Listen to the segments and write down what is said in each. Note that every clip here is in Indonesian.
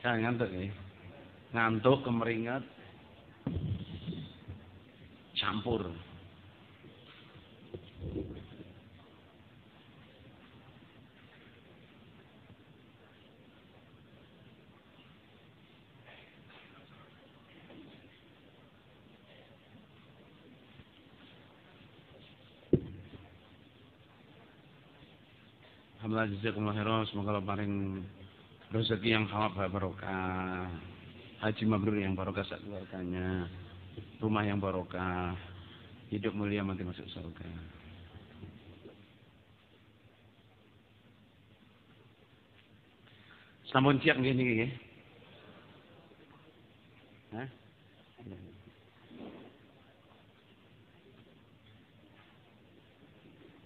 Jangan ngantuk ya. Ngantuk, kemeringat, campur. Alhamdulillah jazakumullah khairan, semoga Allah paring rezeki yang halal barokah, haji mabrur yang barokah saat keluarganya, rumah yang barokah, hidup mulia mati masuk surga. Sampun siap nggih niki nggih? Hah?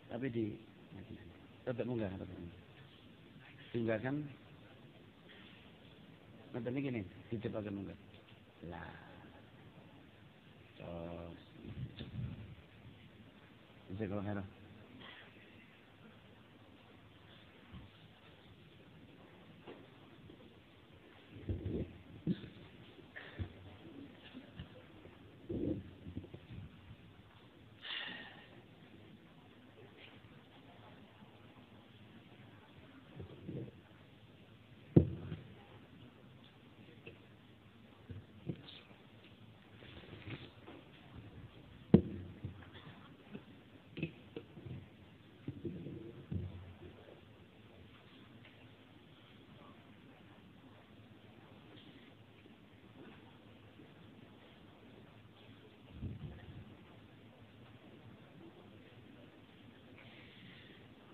Tapi di tetap munggah, tinggalkan. Nanti ini gini, ditepakan munggah. Lah, cos. Bisa kalau heran.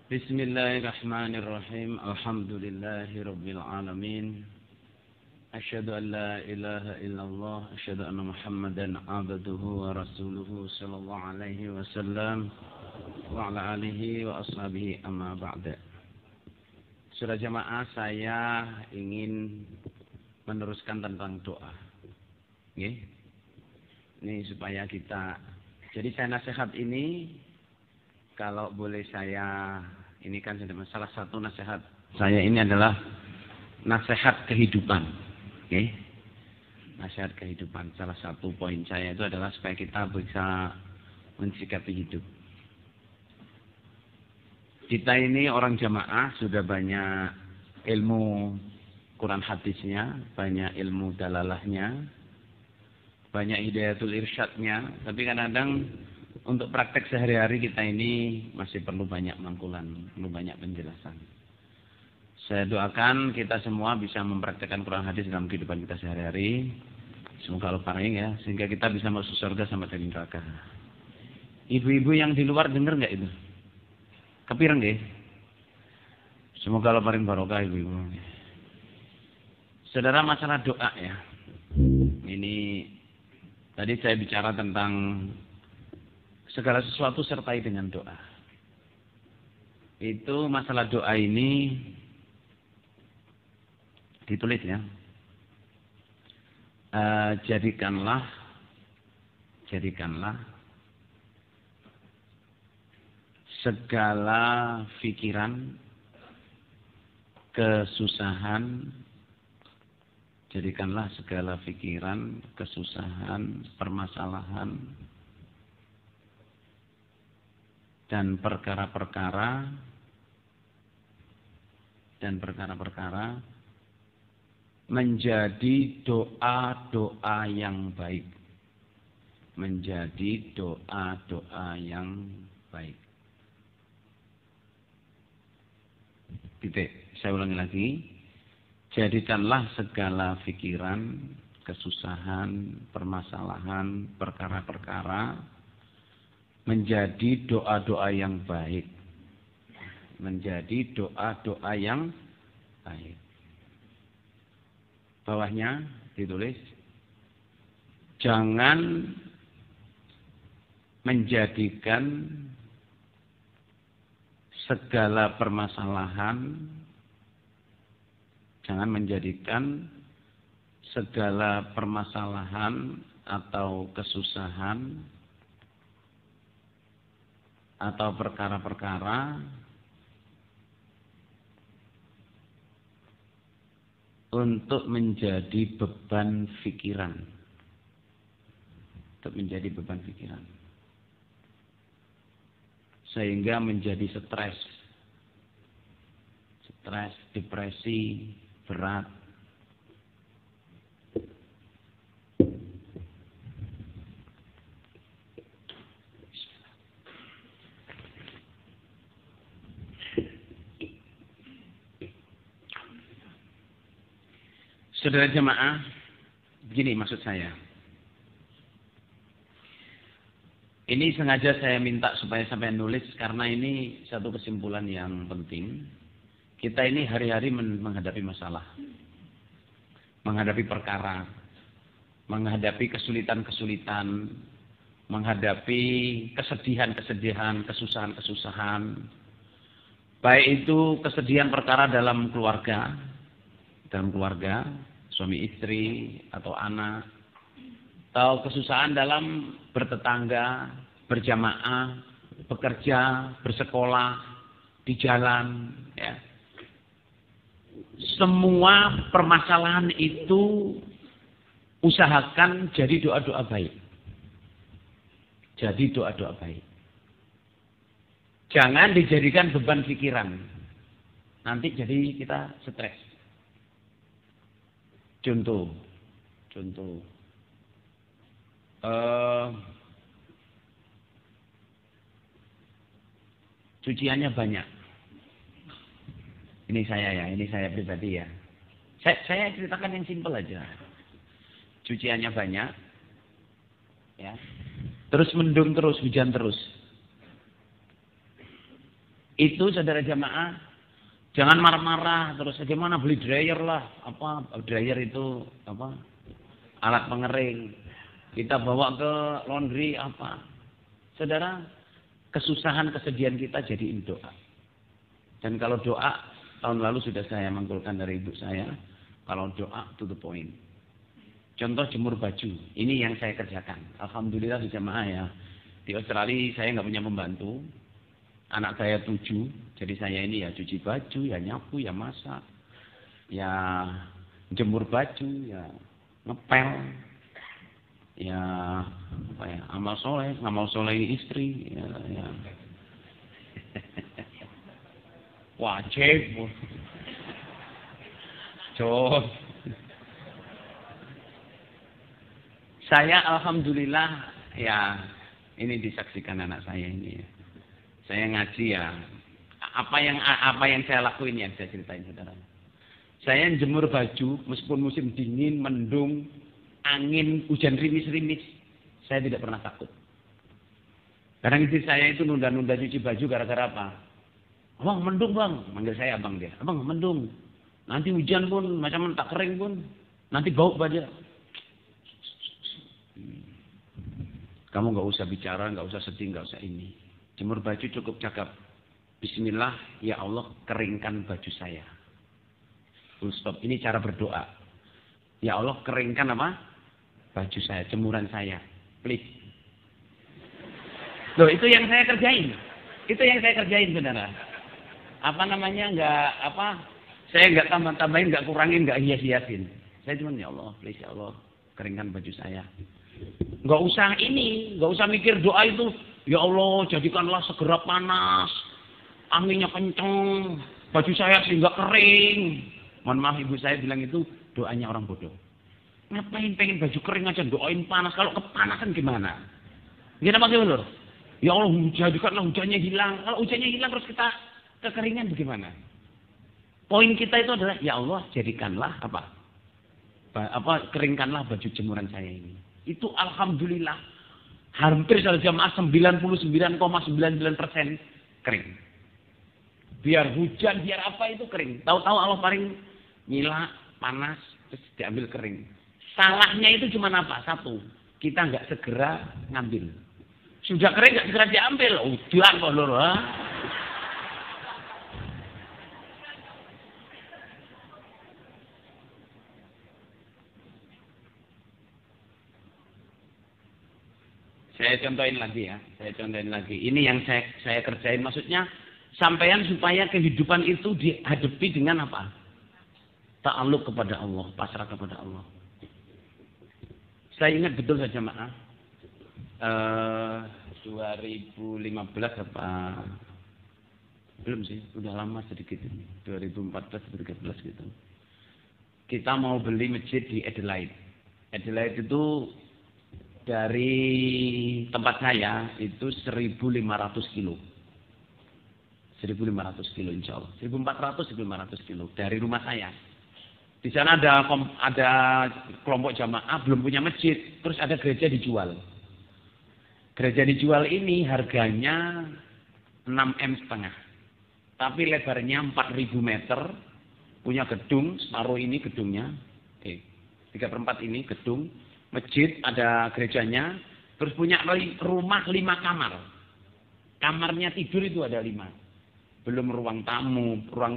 Bismillahirrahmanirrahim. Alhamdulillahirabbil alamin. Asyhadu an la ilaha illallah, asyhadu anna Muhammadan abduhu wa rasuluhu sallallahu alaihi wasallam wa ala alihi wa ashabihi amma ba'da. Saudara jamaah, saya ingin meneruskan tentang doa. Nggih. Ini supaya kita, jadi saya nasihat ini kalau boleh saya, ini kan salah satu nasihat saya ini adalah nasihat kehidupan. Oke? Nasihat kehidupan. Salah satu poin saya itu adalah supaya kita bisa mensikapi hidup. Kita ini orang jamaah sudah banyak ilmu Quran hadisnya, banyak ilmu dalalahnya, banyak hidayatul irsyadnya, tapi kadang-kadang untuk praktek sehari-hari kita ini masih perlu banyak mangkulan, perlu banyak penjelasan. Saya doakan kita semua bisa mempraktekkan Quran hadis dalam kehidupan kita sehari-hari. Semoga Allah paring ya, sehingga kita bisa masuk surga sama dari neraka. Ibu-ibu yang di luar dengar nggak itu? Kepireng nggih? Semoga Allah paring barokah ibu-ibu. Saudara, masalah doa ya. Ini tadi saya bicara tentang segala sesuatu sertai dengan doa. Itu masalah doa ini ditulis ya. Jadikanlah segala pikiran, kesusahan, jadikanlah segala pikiran, kesusahan, permasalahan, dan perkara-perkara menjadi doa-doa yang baik. Menjadi doa-doa yang baik. Titik. Saya ulangi lagi. Jadikanlah segala pikiran, kesusahan, permasalahan, perkara-perkara menjadi doa-doa yang baik. Menjadi doa-doa yang baik. Bawahnya ditulis, jangan menjadikan segala permasalahan, jangan menjadikan segala permasalahan atau kesusahan atau perkara-perkara untuk menjadi beban pikiran. Untuk menjadi beban pikiran. Sehingga menjadi stres. Stres, depresi, berat. Saudara jemaah, begini maksud saya. Ini sengaja saya minta supaya sampai nulis karena ini satu kesimpulan yang penting. Kita ini hari-hari menghadapi masalah. Menghadapi perkara. Menghadapi kesulitan-kesulitan. Menghadapi kesedihan-kesedihan, kesusahan-kesusahan. Baik itu kesedihan perkara dalam keluarga. Suami istri atau anak, atau kesusahan dalam bertetangga, berjamaah, bekerja, bersekolah, di jalan, ya. Semua permasalahan itu usahakan jadi doa-doa baik. Jadi doa-doa baik. Jangan dijadikan beban pikiran. Nanti jadi kita stres. Contoh, cuciannya banyak. Ini saya pribadi ya. Saya ceritakan yang simpel aja. Cuciannya banyak, ya. Terus mendung terus, hujan terus. Itu saudara jamaah. Jangan marah-marah terus bagaimana beli dryer lah, dryer itu alat pengering. Kita bawa ke laundry Saudara, kesusahan kesedihan kita jadiin doa. Dan kalau doa tahun lalu sudah saya mangkulkan dari ibu saya, kalau doa to the point. Contoh jemur baju, ini yang saya kerjakan. Alhamdulillah di jamaah ya. Di Australia saya nggak punya pembantu. Anak saya 7, jadi saya ini ya cuci baju, ya nyapu, ya masak, ya jemur baju, ya ngepel, ya amal soleh istri, ya. Wajib, saya alhamdulillah ya ini disaksikan anak saya ini ya. Saya ngaji ya. Apa yang saya lakuin yang saya ceritain saudara. Saya jemur baju meskipun musim dingin, mendung, angin, hujan rimis-rimis, saya tidak pernah takut. Kadang istri saya itu nunda-nunda cuci baju gara-gara apa? Abang mendung bang, manggil saya abang dia. Abang mendung. Nanti hujan pun macam tak kering pun, nanti bau baju. Kamu nggak usah bicara, nggak usah sedih, nggak usah ini. Jemur baju cukup cakap. Bismillah, ya Allah keringkan baju saya. Full stop. Ini cara berdoa. Ya Allah keringkan apa? Baju saya, jemuran saya. Please. Loh itu yang saya kerjain. Itu yang saya kerjain saudara. Saya nggak tambah-tambahin, nggak kurangin, nggak hias-hiasin. Saya cuma ya Allah, please ya Allah keringkan baju saya. Nggak usah mikir doa itu. Ya Allah, jadikanlah segera panas, anginnya kenceng, baju saya sehingga kering. Mohon maaf ibu saya bilang itu doanya orang bodoh. Ngapain pengen baju kering aja doain panas? Kalau kepanasan gimana? Gimana Pak Gubernur? Ya Allah, jadikanlah hujannya hilang. Kalau hujannya hilang terus kita kekeringan bagaimana? Poin kita itu adalah ya Allah jadikanlah keringkanlah baju jemuran saya ini. Itu alhamdulillah. Hampir salah jamaah 99,99% kering. Biar hujan, biar apa itu kering. Tahu-tahu Allah paling nyila, panas, terus diambil kering. Salahnya itu cuma apa? Satu, kita nggak segera ngambil. Sudah kering nggak segera diambil. Udah kok lho. Saya contohin lagi. Ini yang saya kerjain. Maksudnya, sampean supaya kehidupan itu dihadapi dengan apa? ta'alluq kepada Allah, pasrah kepada Allah. Saya ingat betul saja jamaah. 2015 apa? Belum sih, udah lama sedikit ini. 2014-2013 gitu. Kita mau beli masjid di Adelaide. Adelaide itu dari tempat saya itu 1.500 kilo. 1.500 kilo insya Allah. 1.400-1.500 kilo dari rumah saya. Di sana ada kelompok jamaah belum punya masjid, terus ada gereja dijual. Gereja dijual ini harganya 6,5 M, tapi lebarnya 4.000 meter, punya gedung separuh ini gedungnya, 3/4 ini gedung, masjid ada gerejanya, terus punya rumah 5 kamar. Kamarnya tidur itu ada 5. Belum ruang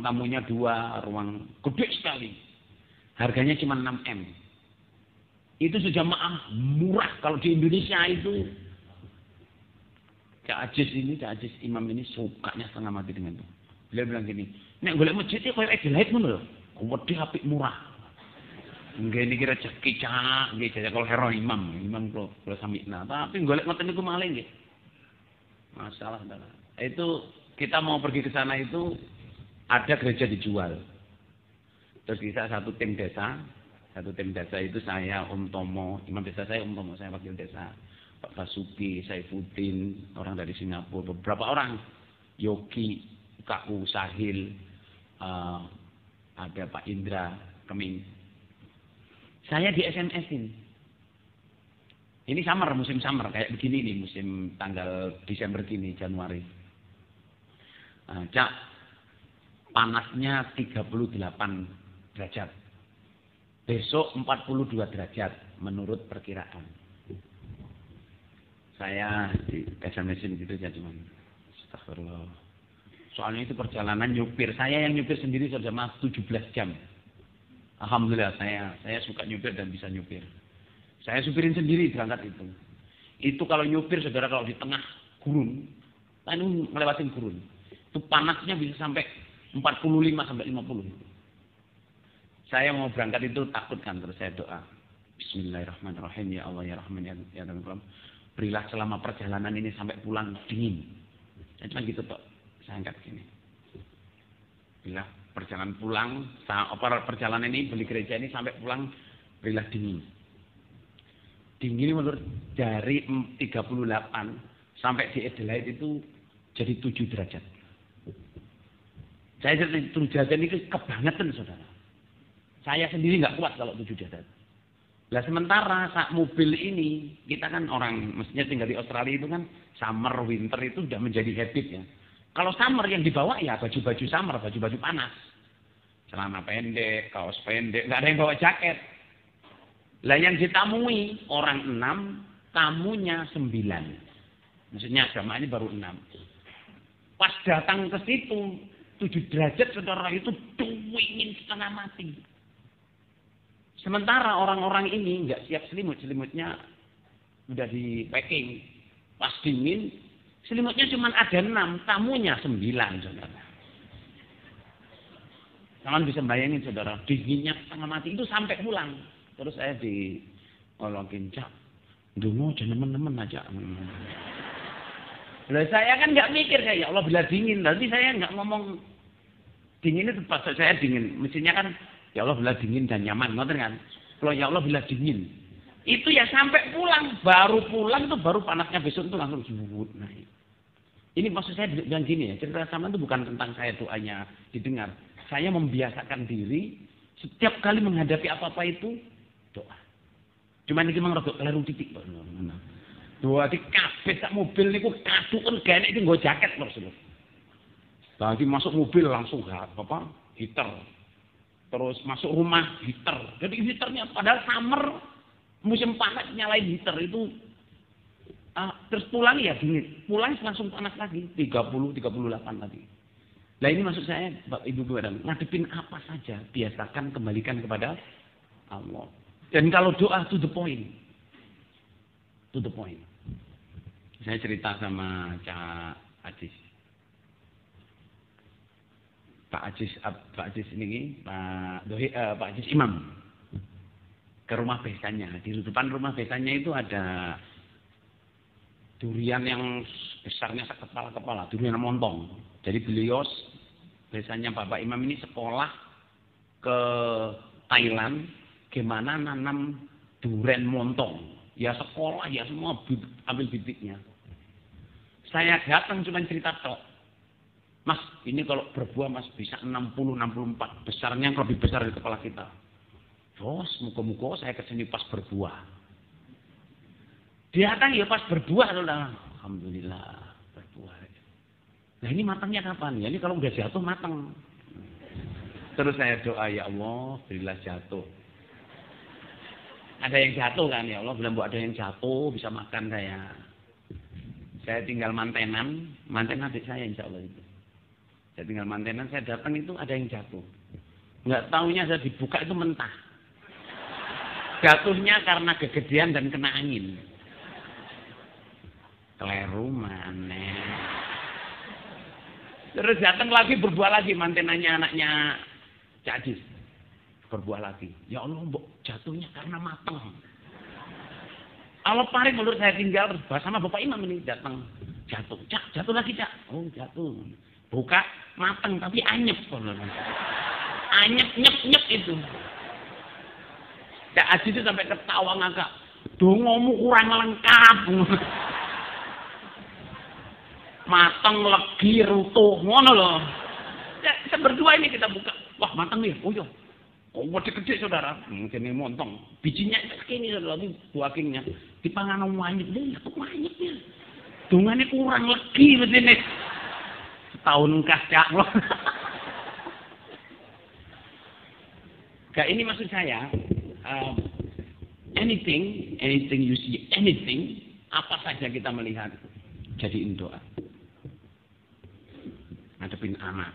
tamunya 2, ruang gede sekali. Harganya cuma 6 M. Itu sejamaah murah. Kalau di Indonesia itu Cak Aziz imam ini sukanya setengah mati dengan itu. Beliau bilang gini, nek golek masjid iki koyo Adelaide ngono lho. Wedi apik murah. Nggih niki rezeki cak, nggih jajal kalau hero imam kula samikna. Tapi golek ngoten niku malih nggih. Masalah adalah itu kita mau pergi ke sana itu ada gereja dijual. Terus bisa satu tim desa itu saya Om Tomo, imam desa saya Om Tomo, saya wakil desa, Pak Basuki, Saifuddin, orang dari Singapura, beberapa orang, Yogi, KU Sahil, ada Pak Indra Keming. Saya di SMS-in. Ini musim summer kayak begini nih, musim tanggal Desember gini, Januari. Cak, panasnya 38 derajat. Besok 42 derajat menurut perkiraan. Saya di SMS-in gitu ya cuman. Astagfirullah. Soalnya itu perjalanan nyupir. Saya yang nyupir sendiri sudah 17 jam. Alhamdulillah saya suka nyupir dan bisa nyupir. Saya supirin sendiri berangkat itu. Itu kalau nyupir saudara kalau di tengah gurun, ini melewatin gurun. Itu panasnya bisa sampai 45-50. Saya mau berangkat itu takut kan, terus saya doa. Bismillahirrahmanirrahim, ya Allah ya Rahman ya Rahim. Berilah selama perjalanan ini sampai pulang dingin. Cuma gitu Pak, saya angkat gini. Berilah perjalanan pulang, perjalanan ini beli gereja ini sampai pulang berilah dingin. Dingin menurut dari 38 sampai di Adelaide itu jadi 7 derajat. Saya jadi 7 derajat ini kebangetan saudara. Saya sendiri nggak kuat kalau 7 derajat. Lah sementara saat mobil ini, kita kan orang mestinya tinggal di Australia itu kan summer, winter itu sudah menjadi habit ya. Kalau summer yang dibawa ya baju-baju summer, baju-baju panas. Celana pendek, kaos pendek, nggak ada yang bawa jaket. Lah yang ditamui orang 6, tamunya 9. Maksudnya jamaahnya baru 6. Pas datang ke situ, 7 derajat saudara itu dingin setengah mati. Sementara orang-orang ini nggak siap selimutnya udah di packing. Pas dingin, selimutnya cuma ada 6, tamunya 9 saudara. Jangan bisa bayangin saudara, dinginnya setengah mati itu sampai pulang. Terus saya diolongin, Cak, dungu jangan temen-temen aja. Lah saya kan nggak mikir ya Allah bila dingin, nanti saya nggak ngomong dingin itu pas saya dingin, mestinya kan ya Allah bila dingin dan nyaman, ngoten kan? Kalau ya Allah bila dingin, itu ya sampai pulang, baru pulang tuh baru panasnya besok itu langsung jebut naik. Ini maksud saya bilang gini ya, cerita sama itu bukan tentang saya doanya didengar. Saya membiasakan diri setiap kali menghadapi apa-apa itu doa. Cuma ini memang rada keliru titik Pak. Doa di kabeh sak mobil niku kaduken gene iki nggo jaket Rasulullah. Lagi masuk mobil langsung heater. Terus masuk rumah heater. Jadi heaternya padahal summer musim panas nyalain heater itu terus pulang ya dingin. Pulang langsung panas lagi 30-38 lagi. Nah ini maksud saya Bapak Ibu ngadepin apa saja biasakan kembalikan kepada Allah. Dan kalau doa to the point. To the point. Saya cerita sama Cak Aziz. Pak Ajis ini Pak Ajis Imam ke rumah besannya. Di depan rumah besannya itu ada durian yang besarnya sekepala-kepala, durian montong. Jadi beliau besannya Bapak Imam ini sekolah ke Thailand gimana nanam durian montong. Ya sekolah ya semua ambil bibitnya. Saya datang cuma cerita tok. Mas, ini kalau berbuah mas bisa 60-64. Besarnya yang lebih besar dari kepala kita. Terus, muka-muka saya kesini pas berbuah. Dia datang ya pas berbuah. Alhamdulillah, berbuah. Nah ini matangnya kapan? Ya ini kalau udah jatuh matang. Terus saya doa, ya Allah, berilah jatuh. Ada yang jatuh kan, ya Allah, belum ada yang jatuh, bisa makan saya. Saya tinggal mantenan adik saya insya Allah itu. Saya tinggal mantenan, saya datang itu ada yang jatuh. Nggak taunya saya dibuka itu mentah. Jatuhnya karena kegedean dan kena angin. Keleru mana. Terus datang lagi berbuah lagi mantenannya anaknya Cak Ajis. Berbuah lagi. Ya Allah, mbok jatuhnya karena matang. Allah paling menurut saya tinggal bersama Bapak Imam ini datang jatuh. Cak, jatuh lagi Cak. Oh jatuh. Buka matang tapi anyep. Anyep nyep itu. Cak Ajis itu sampai ketawa ngakak. Dongomu kurang lengkap. Matang legi rutuh ngono loh. Ya, kita berdua ini kita buka. Wah, matang nih. Oh iya. Oh, gede saudara. Ini montong. Bijinya segini lagi buah kingnya. Dipangan wanyep deh, itu wanyepnya. Dungane kurang legi begini. Setahun Cak loh. Gak ini maksud saya. Anything you see, anything, apa saja kita melihat, jadiin doa. Ngadepin anak,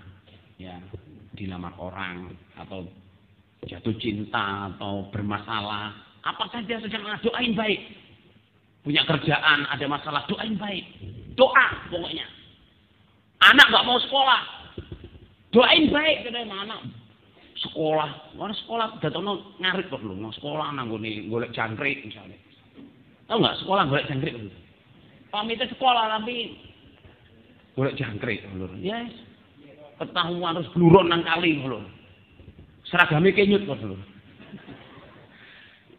ya, dilamar orang, atau jatuh cinta, atau bermasalah, apa saja sedang doain baik. Punya kerjaan, ada masalah, doain baik. Doa pokoknya. Anak nggak mau sekolah, doain baik. Kita anak sekolah, mana sekolah datang ngarit kok lu, mau sekolah nanggone golek jangkrik misalnya. Tahu nggak sekolah golek jangkrik dulu. Pamitnya sekolah tapi golek jangkrik lho. Yes. Ketahuan harus bluron nang kali lho. Seragame kenyut kok lho.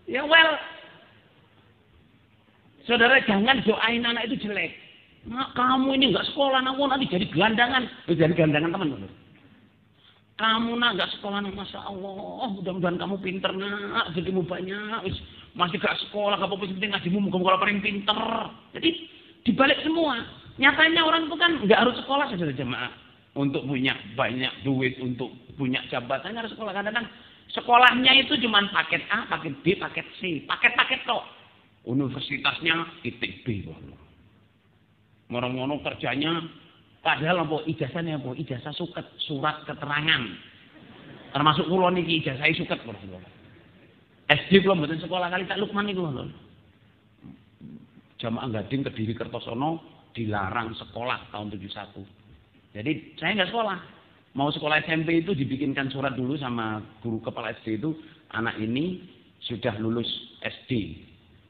Ya well. Saudara jangan doain anak itu jelek. Nah, kamu ini enggak sekolah, nanti jadi gelandangan. Jadi gelandangan teman lho. Kamu nak enggak sekolah, masya Allah, mudah-mudahan kamu pinter nak, jadimu banyak. Masih gak sekolah, gak apa-apa, penting ngajimu, muka-muka paling pinter. Jadi dibalik semua. Nyatanya orang itu kan nggak harus sekolah saja jemaah untuk punya banyak duit, untuk punya jabatan harus sekolah. Kadang-kadang sekolahnya itu cuma paket A, paket B, paket C, paket-paket kok. Universitasnya ITB, ngono-ngono kerjanya, padahal apa ijazahnya apa ijazah suket, surat keterangan. Termasuk kula niki ijazah suket kok. SD kula mboten sekolah kali tak Lukman niku lho. Jamaah Gading Kediri Kertosono dilarang sekolah tahun 71. Jadi saya nggak sekolah. Mau sekolah SMP itu dibikinkan surat dulu sama guru kepala SD itu, anak ini sudah lulus SD.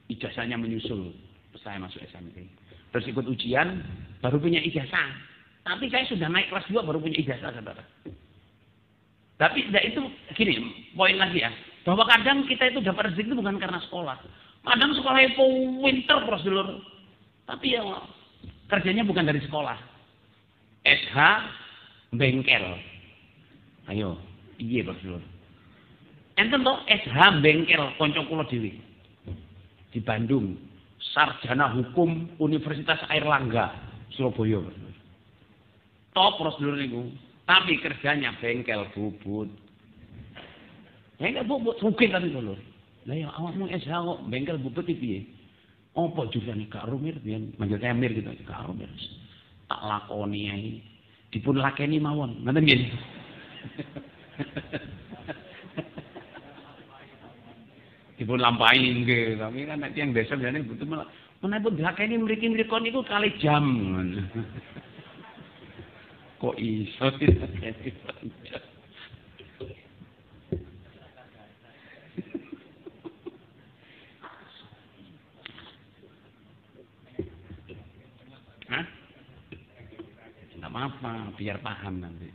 Ijazahnya menyusul. Saya masuk SMP. Terus ikut ujian, baru punya ijazah. Tapi saya sudah naik kelas 2 baru punya ijazah, saudara. Tapi itu gini, poin lagi ya. Bahwa kadang kita itu dapat rezeki itu bukan karena sekolah. Kadang sekolah itu winter prosedur. Tapi ya kerjanya bukan dari sekolah. SH bengkel. Ayo, iya prosedur. Enten toh SH bengkel konco kula dhewe. Di Bandung, sarjana hukum Universitas Airlangga, Surabaya. Top prosedur niku. Tapi kerjanya bengkel bubut. Ya enggak bubut, mungkin tadi dulu. Lah ya awakmu SH kok bengkel bubut iki piye? Apa jurusane Kak Rumir pian manggil saya Mir gitu. Kak Rumir. Tak lakoni ae. Dipun lakeni mawon. Ngoten nggih. Dipun lampahi nggih, tapi kan nek tiyang desa jane butuh menapa dilakeni mriki-mriki niku kali jam. Kok iso? Hah? Tidak apa-apa, biar paham nanti.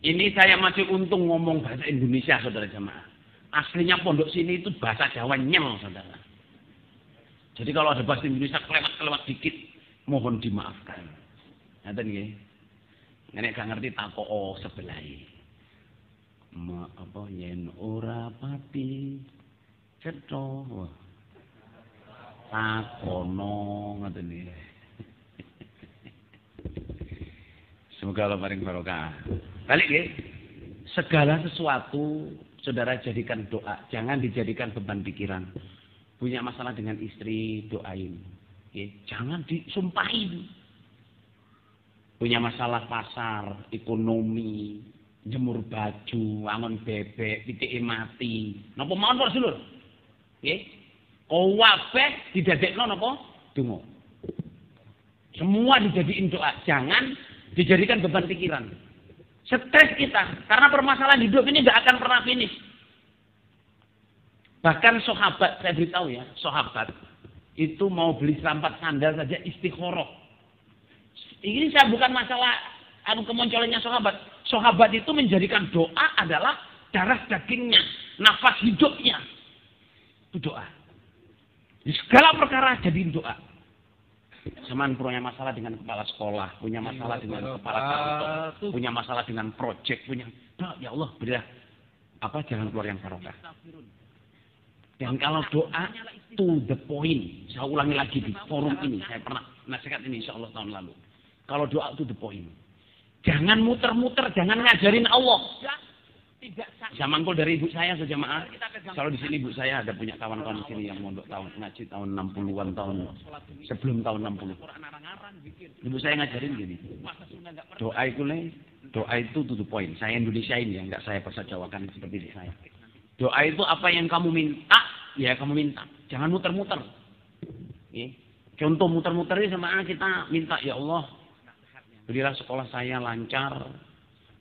Ini saya masih untung ngomong bahasa Indonesia, saudara jemaah. Aslinya pondok sini itu bahasa Jawa nyel, saudara. Jadi kalau ada bahasa Indonesia kelewat-kelewat dikit, mohon dimaafkan. Nanti nih, nenek gak ngerti tako sebelai. Apa yen ora pati cetho. Takono ngoten nih. Semoga Allah paring barokah. Balik ya. Segala sesuatu saudara jadikan doa, jangan dijadikan beban pikiran. Punya masalah dengan istri, doain. Ya, jangan disumpahin. Punya masalah pasar, ekonomi, jemur baju, angon bebek, pitike mati. Napa mawon Pak Sedulur? Nggih. Kabeh didadekno napa? Donga. Semua dijadiin doa, jangan dijadikan beban pikiran. Stres kita, karena permasalahan hidup ini nggak akan pernah finish. Bahkan sahabat, saya beritahu ya, sahabat itu mau beli serampat sandal saja istikharah. Ini saya bukan masalah kemunculannya sahabat. Sahabat itu menjadikan doa adalah darah dagingnya, nafas hidupnya. Itu doa. Di segala perkara jadiin doa. Zaman punya masalah dengan kepala sekolah, punya masalah dengan kepala kantor, punya masalah dengan proyek, punya ya Allah berilah apa jalan keluar yang barokah. Dan kalau doa to the point, saya ulangi lagi di forum ini, saya pernah nasihat ini insya Allah tahun lalu. Kalau doa to the point, jangan muter-muter, jangan ngajarin Allah. Saya mangkul dari ibu saya sejamaah. Kalau di sini ibu saya ada punya kawan-kawan di sini yang mondok tahun ngaji tahun 60-an tahun sebelum tahun 60. Ibu saya ngajarin gini. Doa itu to the point. Saya Indonesia ini ya, enggak saya bahasa Jawakan seperti ini saya. Doa itu apa yang kamu minta, ya kamu minta. Jangan muter-muter. Contoh muter-muter ini sama kita minta ya Allah, berilah sekolah saya lancar,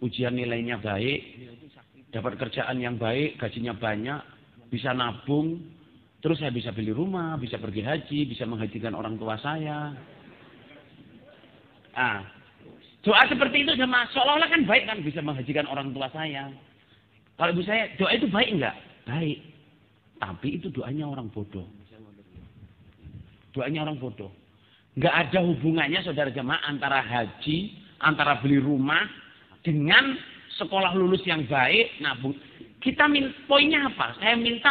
ujian nilainya baik, dapat kerjaan yang baik, gajinya banyak, bisa nabung, terus saya bisa beli rumah, bisa pergi haji, bisa menghajikan orang tua saya. Doa seperti itu sama seolah-olah kan baik kan, bisa menghajikan orang tua saya. Kalau ibu saya, doa itu baik enggak? Baik. Tapi itu doanya orang bodoh. Doanya orang bodoh. Enggak ada hubungannya saudara jemaah antara haji, antara beli rumah dengan sekolah lulus yang baik, nabung. Kita poinnya apa? Saya minta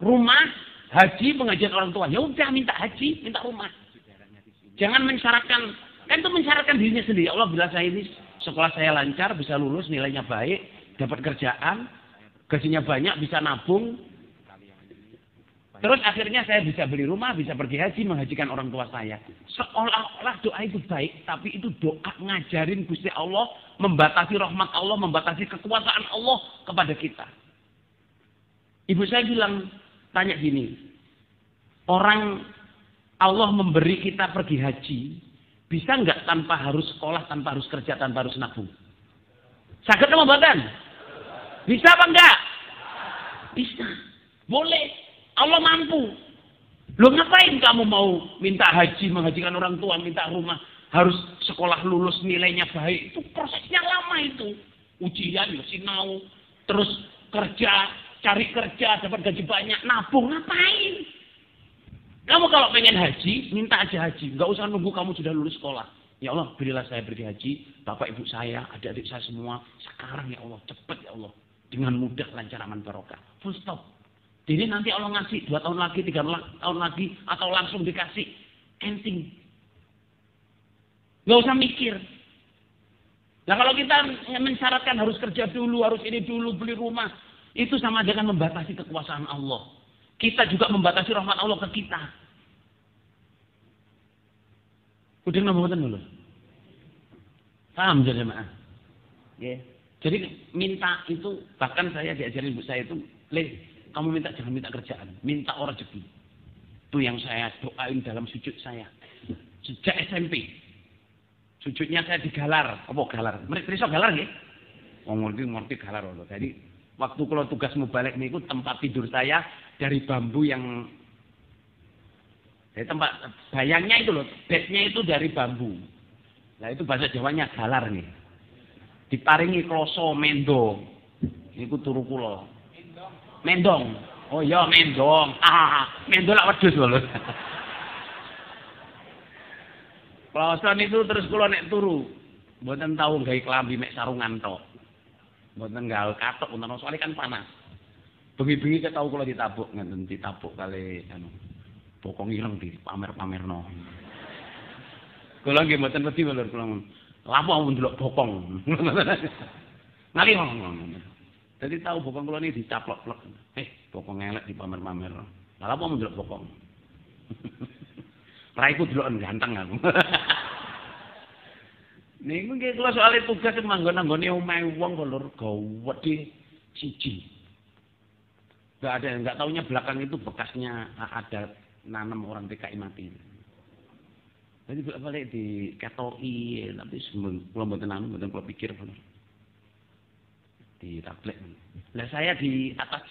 rumah, haji, pengajian orang tua. Ya udah minta haji, minta rumah. Jangan mensyaratkan, kan itu mensyaratkan dirinya sendiri. Ya Allah bila saya ini sekolah saya lancar, bisa lulus, nilainya baik, dapat kerjaan, gajinya banyak, bisa nabung. Terus akhirnya saya bisa beli rumah, bisa pergi haji, menghajikan orang tua saya. Seolah-olah doa itu baik, tapi itu doa ngajarin Gusti Allah, membatasi rahmat Allah, membatasi kekuasaan Allah kepada kita. Ibu saya bilang, tanya gini, orang Allah memberi kita pergi haji, bisa nggak tanpa harus sekolah, tanpa harus kerja, tanpa harus nabung? Sakit sama badan? Bisa apa enggak? Bisa. Boleh. Allah mampu. Loh ngapain kamu mau minta haji, menghajikan orang tua, minta rumah, harus sekolah lulus nilainya baik? Itu prosesnya lama itu. Ujian, sinau, terus kerja, cari kerja, dapat gaji banyak, nabung, ngapain? Kamu kalau pengen haji, minta aja haji. Nggak usah nunggu kamu sudah lulus sekolah. Ya Allah, berilah saya pergi haji, bapak ibu saya, adik-adik saya semua. Sekarang ya Allah, cepat ya Allah. Dengan mudah, lancar, aman, barokah. Full stop. Jadi nanti Allah ngasih 2 tahun lagi, 3 tahun lagi, atau langsung dikasih. Ending. Nggak usah mikir. Nah kalau kita mensyaratkan harus kerja dulu, harus ini dulu, beli rumah. Itu sama dengan membatasi kekuasaan Allah. Kita juga membatasi rahmat Allah ke kita. Udah ngomongin dulu. Paham jadi jemaah? Yeah. Jadi minta itu, bahkan saya diajarin ibu saya itu, kamu minta jangan minta kerjaan, minta orang rezeki. Itu yang saya doain dalam sujud saya sejak SMP. Sujudnya saya digalar. Apa galar? Mereka galar nggih? Wong ngerti galar lho. Jadi waktu kalau tugas balik niku tempat tidur saya dari bambu yang tempat bayangnya itu loh, bednya itu dari bambu. Nah itu bahasa Jawanya galar nih. Diparingi kloso mendo. Niku turu kula. Mendong. Oh iya mendong. Mendo lak wedhus lho. Kloso niku terus kula nek turu, mboten tau gawe klambi mek sarungan tok. Mboten gawe katok utawa soalnya kan panas. Bengi-bengi ketau kula ditabuk ngenten ditabuk kali anu. Bokong ireng di pamer-pamerno. Kula nggih mboten wedi lho kula. Lapo ampun ndelok bokong. Ngali ngomong. Dadi tahu bokong kula niki dicaplok-plok. Bokong elek di pamer-pamer. Lah lapo ampun ndelok bokong. Raiku deloken ganteng aku. Niku nggih kula soal tugas manggon-anggone omahe wong kok lur gawedhe siji. Enggak taunya belakang itu bekasnya ada nanam orang TKI mati. Jadi balik di katoki tapi kula mboten anu mboten kula pikir di tablet. Lah saya di atas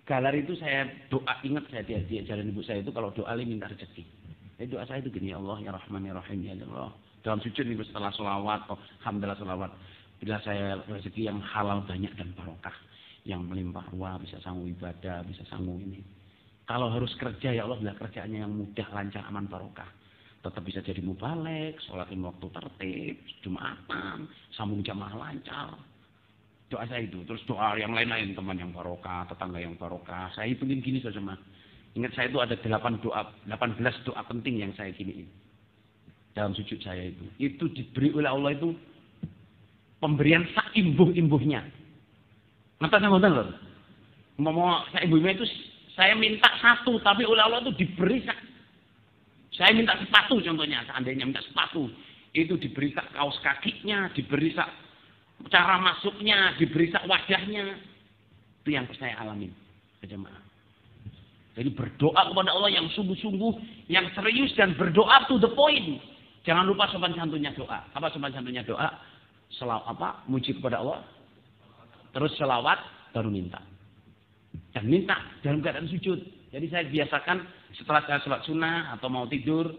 galar itu saya doa ingat saya diajarin ibu saya itu kalau doa minta rezeki. Jadi doa saya itu gini, Allah ya Rahman ya Rahim ya Allah. Dalam sujud nih setelah sholawat, alhamdulillah sholawat. Bila saya rezeki yang halal banyak dan barokah, yang melimpah ruah, bisa sanggup ibadah, bisa sanggup ini. Kalau harus kerja ya Allah, bila kerjaannya yang mudah, lancar, aman, barokah. Tetap bisa jadi mubalek, sholatin waktu tertib, jumatan, sambung jamaah lancar. Doa saya itu, terus doa yang lain-lain, teman yang barokah, tetangga yang barokah. Saya hitungin gini saja mah. Ingat saya itu ada 18 doa penting yang saya giniin. Dalam sujud saya itu. Itu diberi oleh Allah itu pemberian saimbuh-imbuhnya. Ngerti saya ngomong lho. Mau saimbuhnya itu saya minta satu, tapi oleh Allah itu diberi saya minta sepatu contohnya, seandainya minta sepatu. Itu diberi kaos kakinya, diberi cara masuknya, diberi wadahnya. Itu yang saya alamin. Jemaah. Jadi berdoa kepada Allah yang sungguh-sungguh, yang serius dan berdoa to the point. Jangan lupa sopan santunnya doa. Apa sopan santunnya doa? Muji kepada Allah. Terus selawat, baru minta. Dan minta dalam keadaan sujud. Jadi saya biasakan setelah saya sholat sunnah atau mau tidur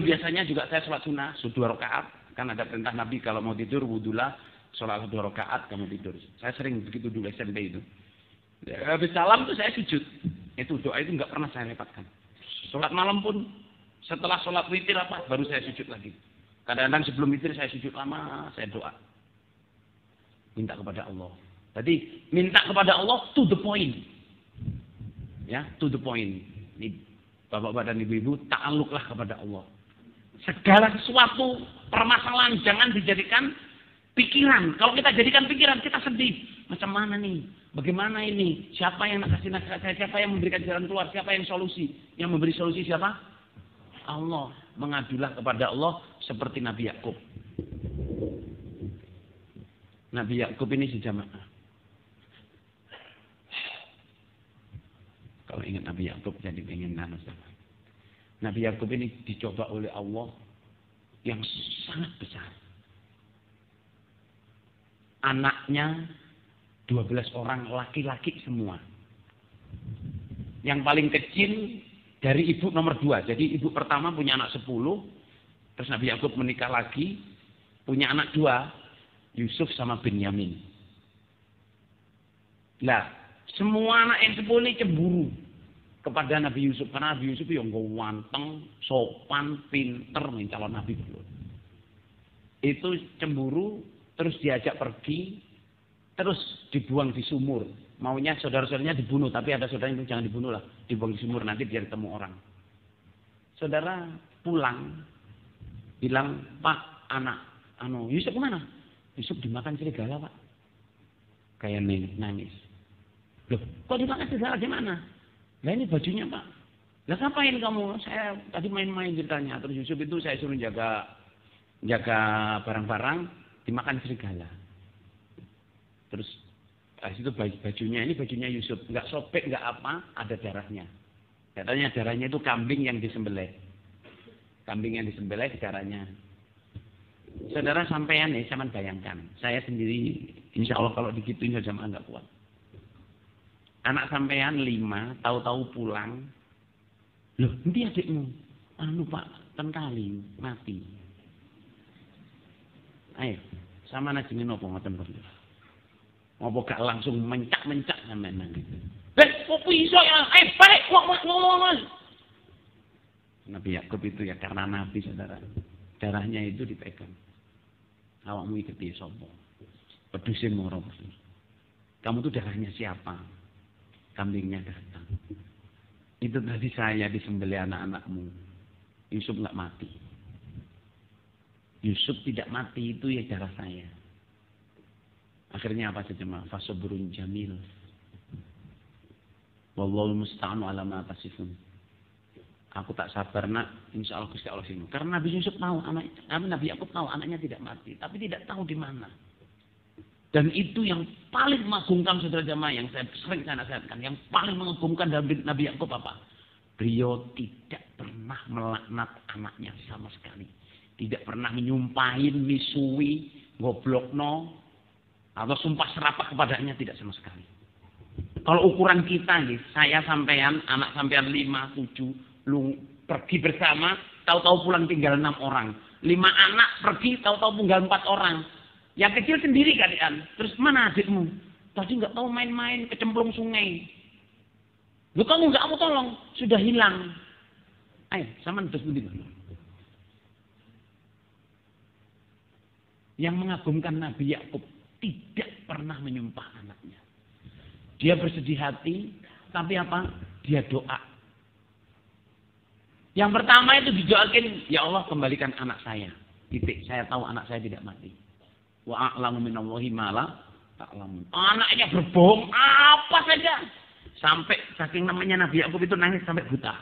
biasanya juga saya sholat sunnah, 2 rakaat. Kan ada perintah Nabi kalau mau tidur wudulah, sholat 2 rakaat kamu tidur. Saya sering begitu dulu SMP itu. Habis salam tuh saya sujud. Itu doa itu nggak pernah saya lewatkan. Sholat malam pun setelah sholat witir baru saya sujud lagi. Kadang-kadang sebelum witir saya sujud lama, saya doa. Minta kepada Allah. Jadi minta kepada Allah to the point. Ya, to the point. Ini bapak-bapak dan ibu-ibu, ta'alluqlah kepada Allah. Segala sesuatu permasalahan jangan dijadikan pikiran. Kalau kita jadikan pikiran, kita sedih. Macam mana nih? Bagaimana ini? Siapa yang nak kasih nasihat saya? Siapa yang memberikan jalan keluar? Siapa yang solusi? Yang memberi solusi siapa? Allah. Mengadulah kepada Allah seperti Nabi Yakub. Nabi Yakub ini sejamaah. Kalau ingat Nabi Yakub jadi pengen nano sama. Nabi Yakub ini dicoba oleh Allah yang sangat besar. Anaknya 12 orang laki-laki semua. Yang paling kecil dari ibu nomor 2. Jadi ibu pertama punya anak 10. Terus Nabi Yakub menikah lagi. Punya anak 2. Yusuf sama Benyamin. Lah, semua anak yang 10 ini cemburu kepada Nabi Yusuf. Karena Nabi Yusuf yang ganteng, sopan, pinter, calon Nabi. Itu cemburu, terus diajak pergi. Terus dibuang di sumur. Maunya saudara-saudaranya dibunuh. Tapi ada saudaranya itu jangan dibunuh lah. Dibuang di sumur nanti biar ketemu orang. Saudara pulang. Bilang, Pak, Yusuf kemana? Yusuf dimakan serigala, Pak. Kayak nangis. Loh, kok dimakan serigala gimana? Lah ini bajunya, Pak. Lah ngapain kamu? Saya tadi main-main ceritanya. Terus Yusuf itu saya suruh jaga barang-barang. Dimakan serigala. Terus itu bajunya, ini bajunya Yusuf. Nggak sobek, nggak apa, ada darahnya. Katanya darahnya itu kambing yang disembelih. Kambing yang disembelih darahnya. Saudara sampean nih, sampean bayangkan. Saya sendiri, insya Allah kalau digituin jamaah nggak kuat. Anak sampean 5, tahu-tahu pulang. Loh, nanti adikmu. Anu Pak, kan kali mati. Ayo, sama najine nopo ngoten kok. Apa gak langsung mencak-mencak sampean nang gitu. Kok iso ya? Balik ngomong. Nabi Yakub itu ya karena Nabi saudara. Darahnya itu dipegang. Awakmu iketi sapa? Pedusin moro. Kamu tuh darahnya siapa? Kambingnya datang. Itu tadi saya disembelih anak-anakmu. Yusuf nggak mati. Yusuf tidak mati itu ya darah saya. Akhirnya apa saja mah? Fasabrun jamil. Wallahu musta'anu ala ma tasifun. Aku tak sabar nak, insya Allah Gusti Allah sini. Karena Nabi Yusuf tahu Nabi Yakub tahu anaknya tidak mati, tapi tidak tahu di mana. Dan itu yang paling mengagumkan saudara jamaah yang saya sering saya nasihatkan, yang paling mengagumkan dari Nabi Yakub apa? Beliau tidak pernah melaknat anaknya sama sekali, tidak pernah menyumpahin, misui, goblokno, atau sumpah serapah kepadanya, tidak sama sekali. Kalau ukuran kita nih, saya sampean, anak sampean 5, 7, lu pergi bersama, tahu-tahu pulang tinggal 6 orang. 5 anak pergi, tahu-tahu tinggal 4 orang. Yang kecil sendiri kalian. Terus mana adikmu? Tadi nggak tahu main-main kecemplung sungai. Lu kamu nggak mau tolong, sudah hilang. Ayo, sama terus begini. Yang mengagumkan Nabi Yakub tidak pernah menyumpah anaknya. Dia bersedih hati, tapi apa? Dia doa. Yang pertama itu didoakin, ya Allah kembalikan anak saya. Titik, saya tahu anak saya tidak mati. Wa a'lamu minallahi ma la ta'lamun. Anaknya berbohong apa saja. Sampai saking namanya Nabi Yakub itu nangis sampai buta.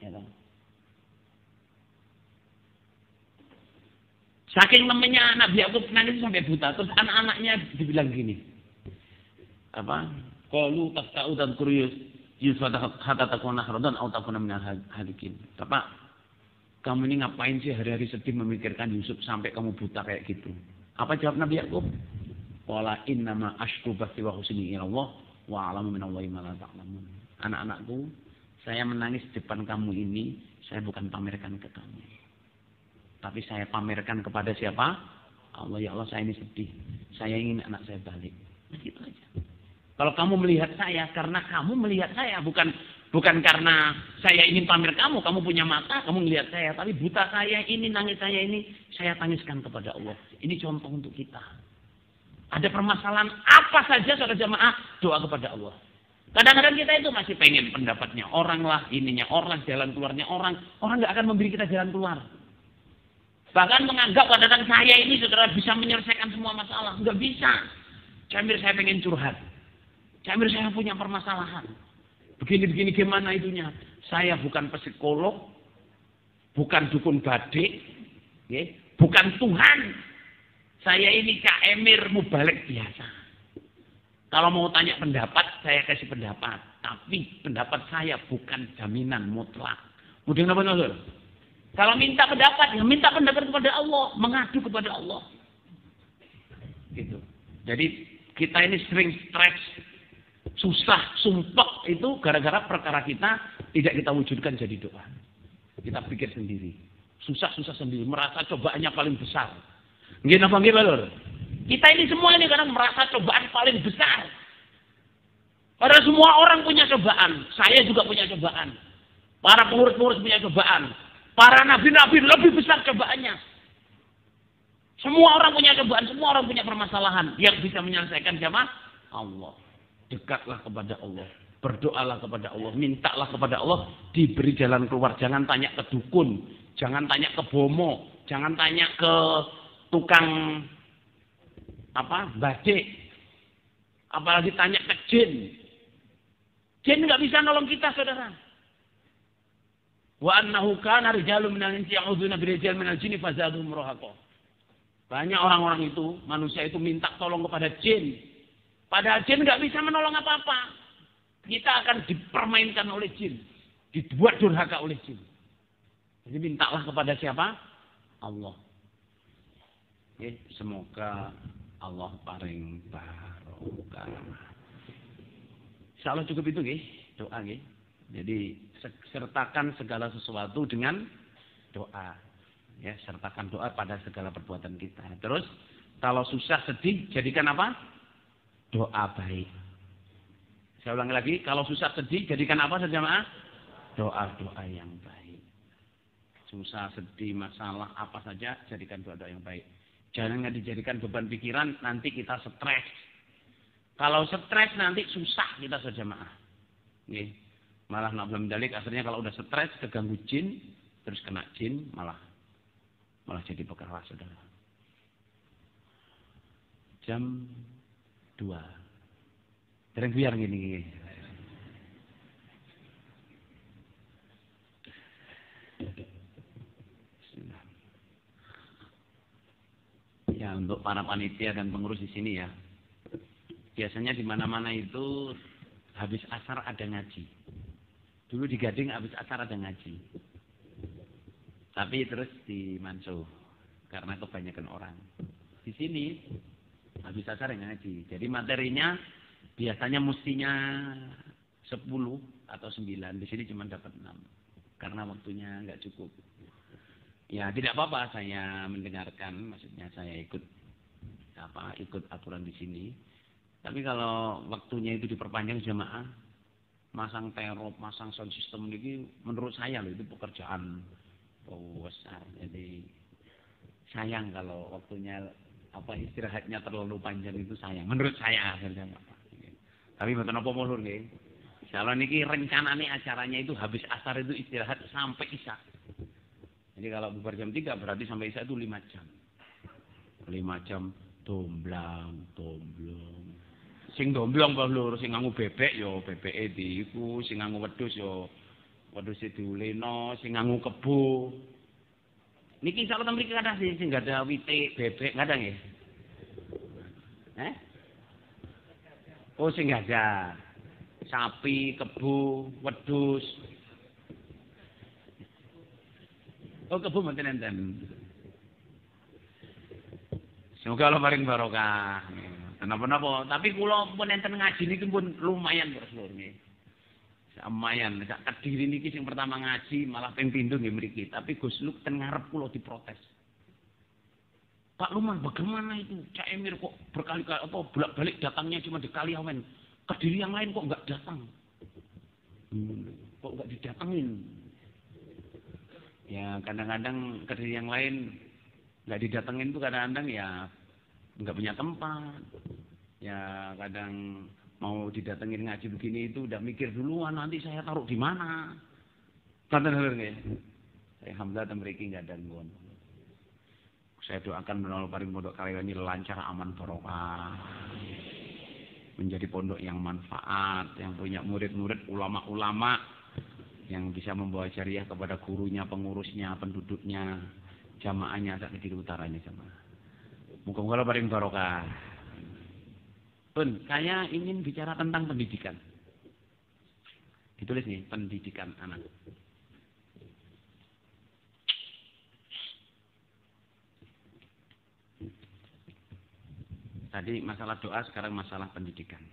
Ya tahu. Saking namanya Nabi Yakub nangis sampai buta. Terus anak-anaknya dibilang gini. Apa? Qalu tas'u dan kurius. Yusuf hatta takuna kharadan atau takuna minal halikin. Bapak, kamu ini ngapain sih hari-hari sedih memikirkan Yusuf sampai kamu buta kayak gitu? Apa jawab Nabi Yakub? Qala innama ashku bathi wa husni ila Allah wa a'lamu minallahi ma la ta'lamun. Anak-anakku, saya menangis di depan kamu ini, saya bukan pamerkan ke kamu. Tapi saya pamerkan kepada siapa? Allah, ya Allah saya ini sedih. Saya ingin anak saya balik. Nah, gitu aja. Kalau kamu melihat saya, karena kamu melihat saya, bukan karena saya ingin pamer kamu punya mata, kamu melihat saya, tapi buta saya ini, nangis saya ini, saya tangiskan kepada Allah. Ini contoh untuk kita. Ada permasalahan apa saja saudara jamaah, doa kepada Allah. Kadang-kadang kita itu masih pengen pendapatnya orang lah, ininya orang, jalan keluarnya orang nggak akan memberi kita jalan keluar. Bahkan menganggap kadang-kadang saya ini saudara bisa menyelesaikan semua masalah, nggak bisa. Camir saya pengen curhat. Camir saya punya permasalahan. Begini gimana itunya? Saya bukan psikolog, bukan dukun badik, ya, bukan Tuhan. Saya ini Kak Emir mubalik biasa. Kalau mau tanya pendapat, saya kasih pendapat. Tapi pendapat saya bukan jaminan mutlak. Mudah apa nggak? Kalau minta pendapat, ya minta pendapat kepada Allah, mengadu kepada Allah. Gitu. Jadi kita ini sering stres. Susah, sumpek itu gara-gara perkara kita tidak kita wujudkan jadi doa. Kita pikir sendiri. Susah sendiri. Merasa cobaannya paling besar. Nggih napa nggih, Lur? Kita ini semua ini kadang merasa cobaan paling besar. Padahal semua orang punya cobaan. Saya juga punya cobaan. Para pengurus-pengurus punya cobaan. Para nabi-nabi lebih besar cobaannya. Semua orang punya cobaan. Semua orang punya permasalahan. Yang bisa menyelesaikan siapa? Allah. Dekatlah kepada Allah, berdoalah kepada Allah, mintalah kepada Allah, diberi jalan keluar. Jangan tanya ke dukun, jangan tanya ke bomo, jangan tanya ke tukang badik, apalagi tanya ke jin. Jin nggak bisa nolong kita, saudara. Wa annahu kana rijalun minal insi ya'udzuna birijal minal jinni fazadhum rahaqa. Banyak orang-orang itu, manusia itu minta tolong kepada jin. Padahal jin nggak bisa menolong apa-apa. Kita akan dipermainkan oleh jin. Dibuat durhaka oleh jin. Jadi mintalah kepada siapa? Allah. Semoga Allah paring barokah. Insyaallah cukup itu nggih, doa nggih. Jadi sertakan segala sesuatu dengan doa. Ya, sertakan doa pada segala perbuatan kita. Terus kalau susah sedih jadikan apa? Doa baik. Saya ulangi lagi, kalau susah sedih jadikan apa jemaah? Doa-doa yang baik. Susah, sedih, masalah apa saja jadikan doa-doa yang baik. Jangan dijadikan beban pikiran, nanti kita stres. Kalau stres nanti susah kita jemaah. Nih, malah nak belum dalik akhirnya kalau udah stres keganggu jin, terus kena jin malah jadi perkara saudara. Jam 2. Dereng biar gini. Ya, untuk para panitia dan pengurus di sini ya. Biasanya di mana-mana itu habis asar ada ngaji. Dulu di Gading habis asar ada ngaji. Tapi terus di Manso karena kebanyakan orang. Di sini habis asar yang ngaji. Jadi materinya biasanya mestinya 10 atau 9. Di sini cuma dapat 6. Karena waktunya nggak cukup. Ya tidak apa-apa saya mendengarkan, maksudnya saya ikut aturan di sini. Tapi kalau waktunya itu diperpanjang jemaah, masang terop, masang sound system ini menurut saya loh itu pekerjaan besar. Jadi sayang kalau waktunya istirahatnya terlalu panjang itu sayang. Menurut saya Tapi mboten apa mulur nggih. Insyaallah niki rencanane acaranya itu habis asar itu istirahat sampai isya. Jadi kalau bubar jam 3 berarti sampai isya itu 5 jam. 5 jam domblang. Sing domblong Mbah Lur, sing nganggo bebek yo bebeke diiku, sing nganggo wedhus yo wedhuse diuleno, sing nganggo kebo. Niki insyaallah mriki kathah sing enggak ada wite bebek enggak ada nggih. Oh sing enggak ada. Sapi, kebo, wedhus. Oh kebo mboten enten. Semoga Allah paring barokah. Kenapa-napa, tapi kula pun enten ngaji niki pun lumayan terus lho nggih. Lumayan, sak Kediri niki sing pertama ngaji malah ping pindho nggih mriki, tapi Gus Luk ten ngarep kula diprotes. Pak Luman, bagaimana itu? Cak Emir kok berkali-kali bolak-balik datangnya cuma di Kaliawen. Kediri yang lain kok enggak datang? Kok enggak didatengin? Ya kadang-kadang Kediri yang lain enggak didatengin itu kadang-kadang ya enggak punya tempat. Ya kadang mau didatengin ngaji begini itu udah mikir duluan nanti saya taruh di mana. Kanten nggih. Saya alhamdulillah mriki enggak ada nggon. Saya doakan menawa paring pondok Kaliawen ini lancar, aman, barokah. Menjadi pondok yang manfaat, yang punya murid-murid, ulama-ulama yang bisa membawa syariah kepada gurunya, pengurusnya, penduduknya, jamaahnya sak Kediri Utara ini jamaah. Muga-muga paring barokah. Pun, saya ingin bicara tentang pendidikan. Ditulis nih, pendidikan anak. Tadi masalah doa, sekarang masalah pendidikan.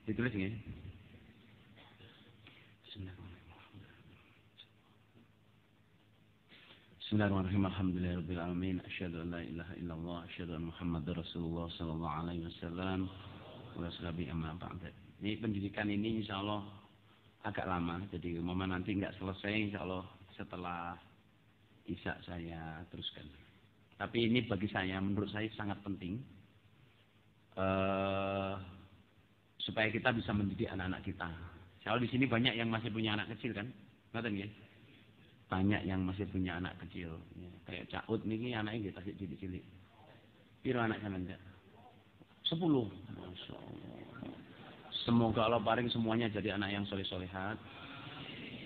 Ditulis ya. Bismillahirrahmanirrahim. Alhamdulillahirabbil alamin. Asyhadu an la ilaha illallah, asyhadu anna Muhammadar Rasulullah sallallahu alaihi wasallam. Wa sallallahu amma ba'd. Ini pendidikan ini insyaallah agak lama, jadi momen nanti enggak selesai insyaallah setelah isya saya teruskan. Tapi ini bagi saya, menurut saya sangat penting supaya kita bisa mendidik anak-anak kita. Soal di sini banyak yang masih punya anak kecil kan, ngerti ya? Banyak yang masih punya anak kecil. Ya, kayak Cak Ud niki anaknya nggih tasik cilik-cilik. Piro anak sampean, Cak? 10. Masyaallah. Semoga Allah paring semuanya jadi anak yang soleh-solehat,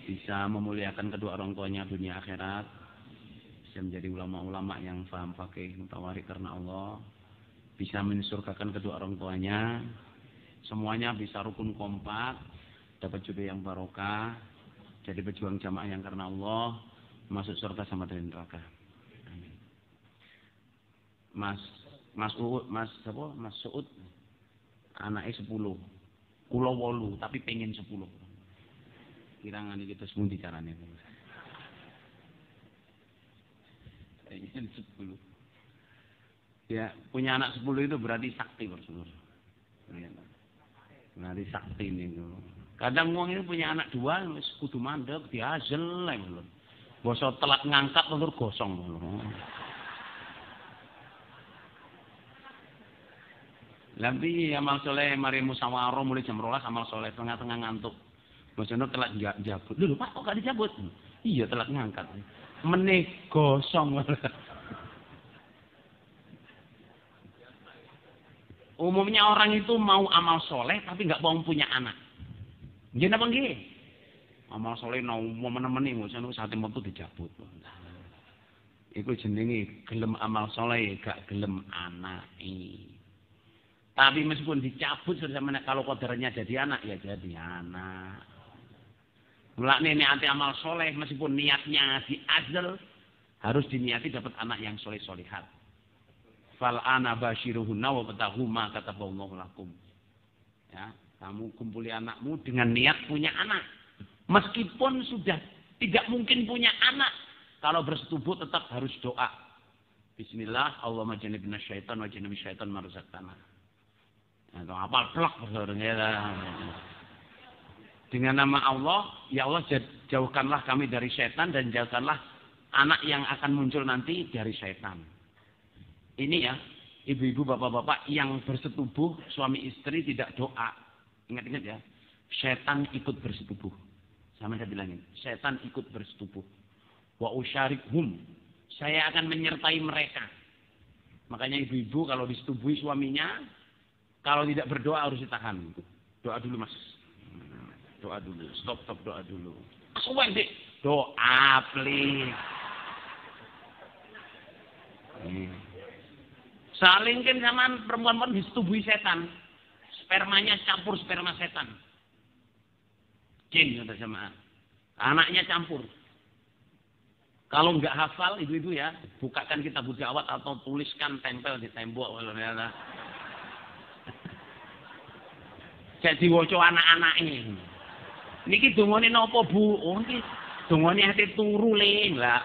bisa memuliakan kedua orang tuanya dunia akhirat, bisa bisa menjadi ulama-ulama yang paham fikih mutawarik karena Allah, bisa mensurgakan kedua orang tuanya, semuanya bisa rukun kompak, dapat jodoh yang barokah, jadi pejuang jamaah yang karena Allah, masuk surga sama dari neraka. Amin. Mas Suud, anaknya 10, kula 8, tapi pengen 10. Kirangane kita semundi carane. Pengen 10. Ya, punya anak 10 itu berarti sakti, Bro. Berarti sakti niku. Kadang wong ini punya anak 2 wis kudu mandeg diazel lho. Basa telat ngangkat telur gosong lho. Lampi amal soleh mari musyawarah mulai jam 12 amal soleh tengah-tengah ngantuk. Bosone telat jabut. Lho Pak kok gak dijabut? Iya telat ngangkat. Meneh gosong. Umumnya orang itu mau amal soleh tapi nggak mau punya anak. Nggih napa nggih? Amal soleh mau menemani ngono saate metu dijabut. Iku jenenge gelem amal soleh gak gelem anake. Tapi meskipun dicabut sama kalau kodarnya jadi anak ya jadi anak. Mulane niat amal soleh meskipun niatnya diazal harus diniati dapat anak yang soleh-solehat. Fal ana basyiruhunna wa fatahuma kataballahu lakum. Ya, kamu kumpuli anakmu dengan niat punya anak. Meskipun sudah tidak mungkin punya anak, kalau bersetubuh tetap harus doa. Bismillah, Allahumma jannibna syaitan wa jannibi syaitan ma razaqtana. Atau apal plak dengan nama Allah, ya Allah jauhkanlah kami dari syaitan dan jauhkanlah anak yang akan muncul nanti dari syaitan. Ini ya, ibu-ibu, bapak-bapak yang bersetubuh, suami istri tidak doa. Ingat-ingat ya, setan ikut bersetubuh. Sama saya bilangin, setan ikut bersetubuh. Wa usyarikhum, saya akan menyertai mereka. Makanya ibu-ibu kalau disetubuhi suaminya, kalau tidak berdoa harus ditahan. Doa dulu mas. Doa dulu, stop doa dulu. Suwen deh, doa please. Saling kan zaman perempuan disetubuhi setan. Spermanya campur sperma setan. Jin kata jemaah. Anaknya campur. Kalau nggak hafal ibu-ibu ya, bukakan kitab da'wat atau tuliskan tempel di tembok. Jadi woco anak-anaknya. Niki dongane napa Bu? Oh niki dongane hati turu ling lah.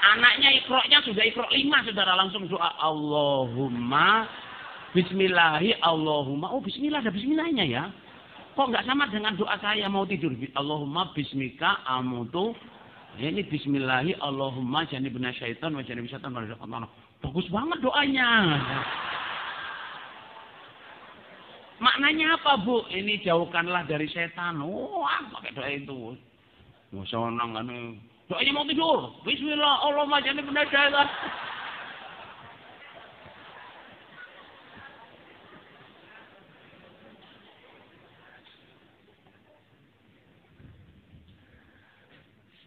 Anaknya ikroknya sudah ikrok 5 saudara langsung doa Allahumma bismillahi Allahumma. Oh bismillah ada bismillahnya ya. Kok nggak sama dengan doa saya mau tidur. Allahumma bismika amutu. Ini bismillahi Allahumma jannibna syaitan wa jannibi syaitan ma razaqtana. Bagus banget doanya. Maknanya apa Bu? Ini jauhkanlah dari setan. Wah pakai doa itu. Mau senang kan. Doanya mau tidur. Bismillah, Allahumma jannibna syaitan.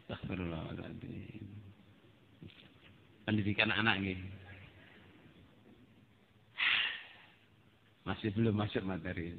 Astagfirullahaladzim. Pendidikan anak ini. Masih belum masuk materi.